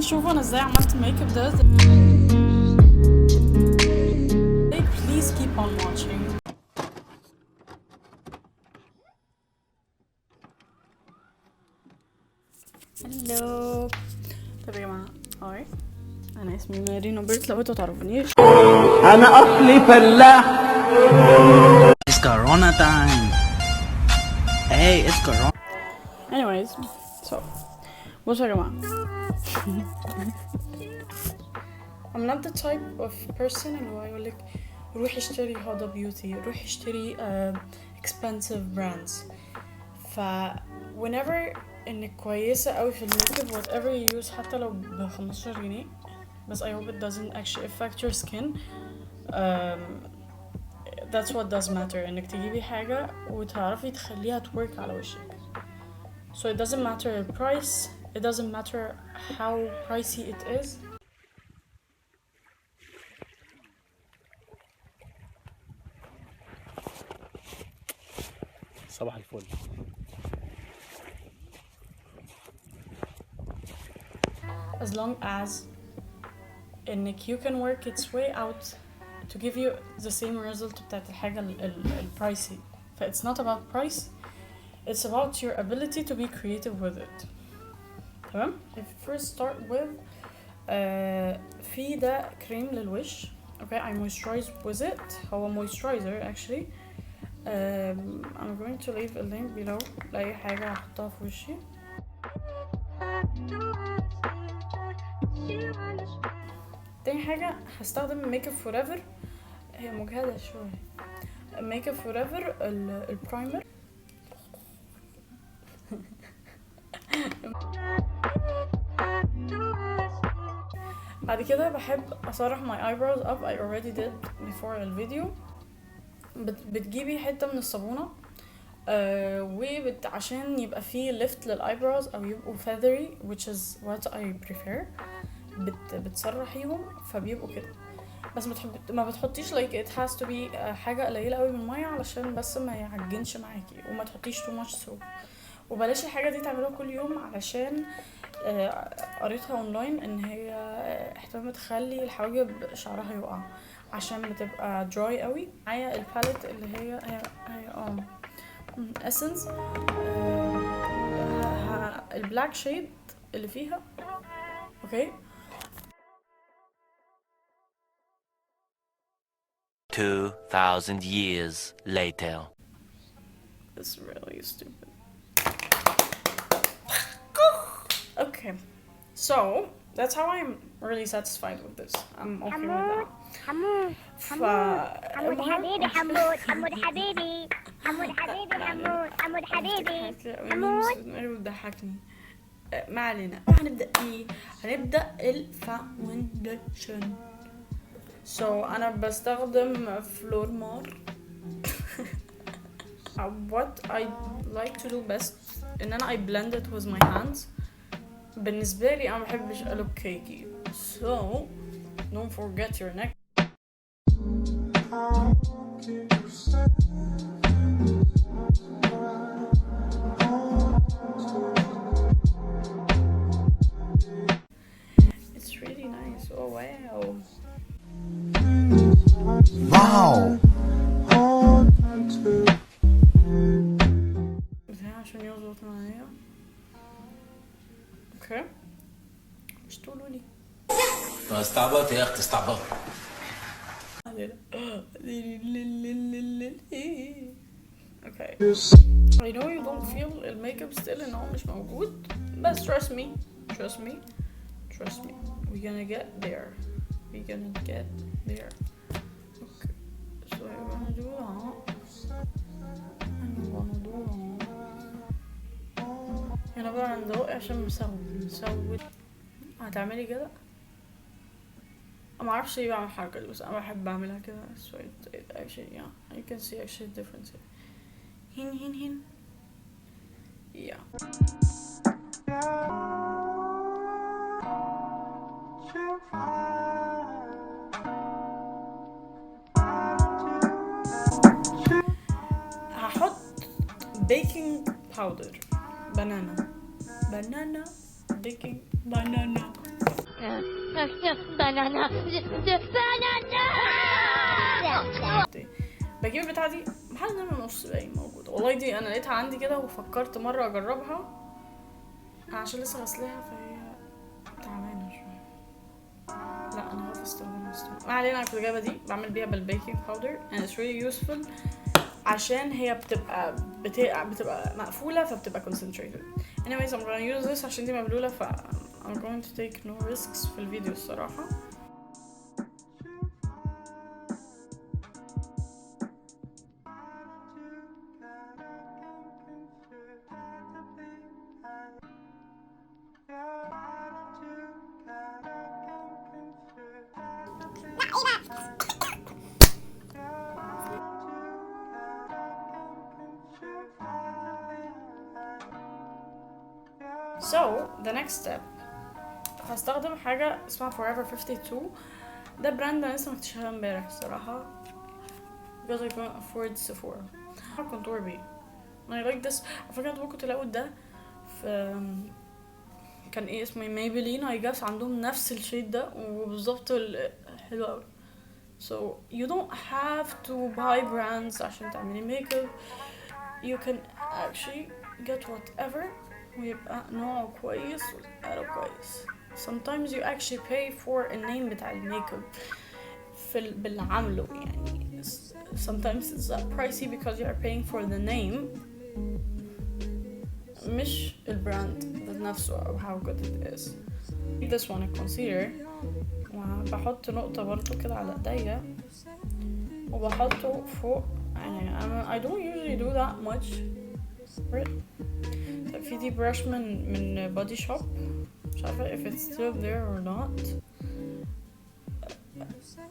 شوفوا انا ازاي عملت الميك اب ده. Please keep on watching. هلو. طب يا جماعه هاي، انا اسمي merynobartt لو انتوا تعرفونيش. انا اصلي فلاح. It's Corona time. Hey, it's Corona. Anyways, so بصوا يا جماعه. I'm not the type of person اللي هو يقولك روحي اشتري هذا بيوتي، روحي اشتري expensive brands. ف whenever انك كويسة قوي في الميك اب whatever you use حتى لو ب15 جنيه بس I hope it doesn't actually affect your skin. That's what does matter، انك تجيبي حاجة وتعرفي تخليها تwork على وشك. So it doesn't matter the price, it doesn't matter how pricey it is. صباح الفل. As long as انك you can work its way out to give you the same result بتاعت الحاجة الpricey. ف it's not about price, it's about your ability to be creative with it. تمام؟ If you first start with في ده كريم للوش. Okay, I moisturize with it. هو moisturizer actually. I'm going to leave a link below لأي حاجة هحطها في وشي. تاني حاجة هستخدم ميك اب فوريفر، هي مجهدة شوية. ميك اب فوريفر البرايمر. بعد كده بحب أصرح my eyebrows up. I already did before الفيديو. بتجيبي حتة من الصابونة عشان يبقى فيه lift للآيبروز أو يبقوا feathery which is what I prefer. بتسرحيهم فبيبقوا كده. بس ما بتحطيش like it has to be حاجة قليلة قوي من المية علشان بس ما يعجنش معاكي، وما تحطيش too much soap. وبلاش الحاجة دي تعملوها كل يوم علشان قريتها اونلاين ان هي احتمال تخلي الحواجب شعرها يقع عشان بتبقى دراي قوي. معايا الباليت اللي هي اسنس البلاك شيد اللي فيها. اوكي 2000 years later. It's really stupid. Okay, so that's how I'm really satisfied with this. I'm okay with that. حمود حبيبي حمود حبيبي بتضحكني. ما علينا. هنبدأ ايه؟ هنبدأ الفاونديشن. So انا بستخدم فلورمار. What I like to do best ان انا I blend it with my hands. بالنسبة لي انا محبش look cakey, so don't forget your neck. It's really nice. Oh wow. Wow. عشان يظبط معايا. اوكي مش تقولوا لي استعبط يا اختي استعبط. Okay. I know you don't feel الميك still ان هو مش موجود بس trust me. We're gonna get there. Okay. So I'm gonna do that. هنا بقى عند ضوء عشان مسوي. هتعملي كده؟ ما اعرفش ليه بعمل حركة دي بس انا بحب اعملها كده. So it actually yeah you can see actually difference. هن yeah. هحط بيكنج باودر بنانا بيكنج بنانا بجيب البتاعة دي محل نعمل نص باين موجودة والله. دي انا لقيتها عندي كده وفكرت مرة اجربها عشان لسه غسلاها فهي تعبانة شوية. لا انا هخاف استخدمها. ما علينا، انا كنت جايبة دي بعمل بيها بالبيكنج باودر and it's really useful عشان هي بتبقى مقفولة فبتبقى concentrated. anyways I'm gonna use this عشان دي مبلولة ف I'm going to take no risks في الفيديو الصراحة. So the next step هستخدم حاجة اسمها Forever 52. ده براند انا لسه مكتشفها امبارح الصراحة because I can't afford Sephora. كونتور بيه I like this. على فكرة انتوا ممكن تلاقوا ده في كان ايه اسمه Maybelline I guess عندهم نفس الشيد ده وبالظبط حلو اوي. So you don't have to buy brands عشان تعملي ميك اب. You can actually get whatever ويبقى نوعه كويس وسعره كويس. Sometimes you actually pay for a name بتاع الميك اب باللي عامله يعني. Sometimes it's pricey because you are paying for the name مش البراند نفسه أو how good it is. This one a concealer وبحط نقطة برضو كده على ايديا وبحطه فوق يعني I don't usually do that much. في دي brush من BodyShop مش عارفة if it's still there or not.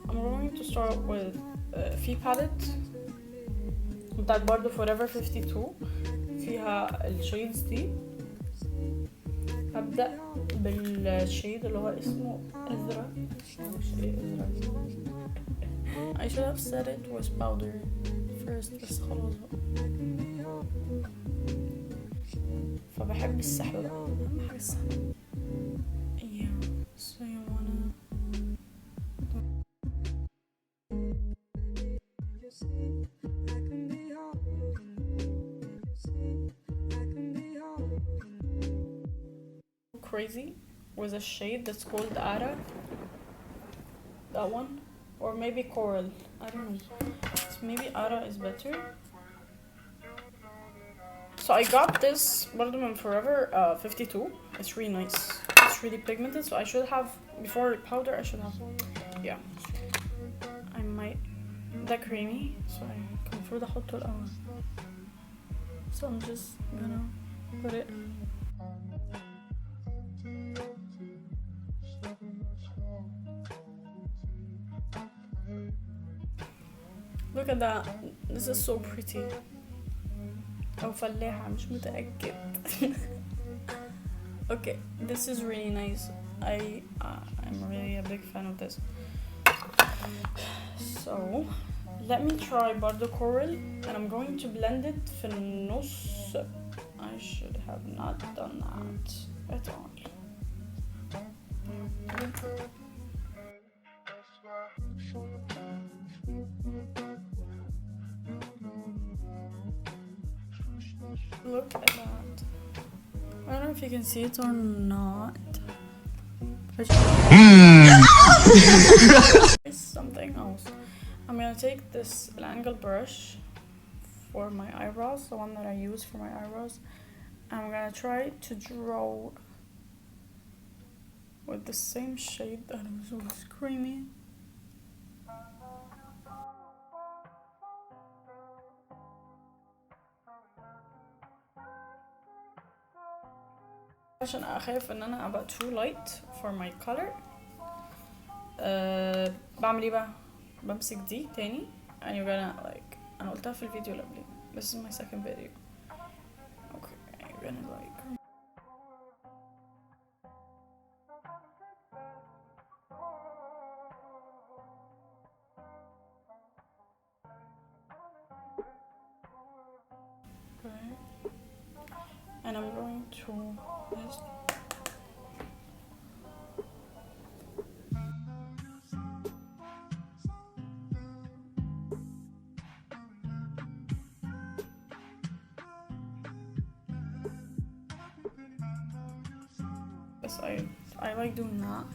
I'm going to start with في palette بتاعت برضو Forever 52 فيها الشيدز دي. هبدأ بالشيد اللي هو اسمه ازرق. I should have said it was powder first بس خلاص بقى. فبحب السحب بقى اهم حاجة السحب. Yeah so you wanna crazy with a shade that's called Ara. That one or maybe Coral, I don't know. So maybe Ara is better. So I got this برضو من Forever 52. It's really nice. It's really pigmented so I should have before powder I should have yeah I might that creamy so I المفروض احطه الأول. So I'm just gonna put it. Look at that. This is so pretty. أو فلاحة مش متأكد. Okay, this is really nice. I'm really a big fan of this. So let me try برضو Coral and I'm going to blend it في النص. I should have not done that at all. Look at that. I don't know if you can see it or not. It's something else. I'm gonna take this angle brush for my eyebrows, the one that I use for my eyebrows. I'm gonna try to draw with the same shade that was creamy. عشان اخاف ان انا ابقى too light for my color. بعمل ايه بقى؟ بمسك دي تاني and you're gonna like انا قلتها في الفيديو اللي قبليه. This is my second video. Okay, you're gonna like. Okay. And I'm going to this. I like doing that.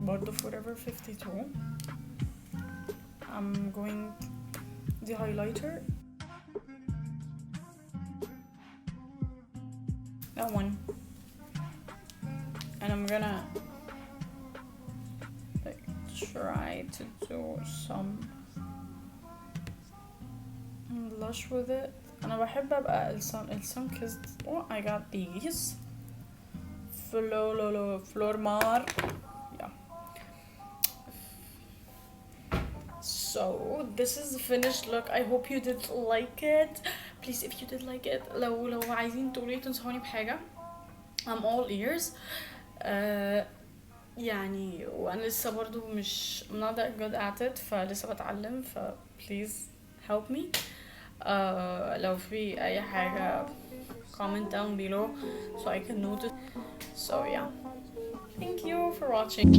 برضه Forever 52. I'm going the highlighter. That one. And I'm gonna like try to do some blush with it. أنا بحب أبقى السن kissed. Oh, I got these. Flormar. Yeah. So this is the finished look. I hope you did like it. Please if you did like it, لو عايزين تقولي تنصحوني بحاجة, I'm all ears. يعني وانا لسه برضو مش I'm not that good at it, فلسه بتعلم, please help me. لو في اي حاجة comment down below so I can notice. So yeah, thank you for watching.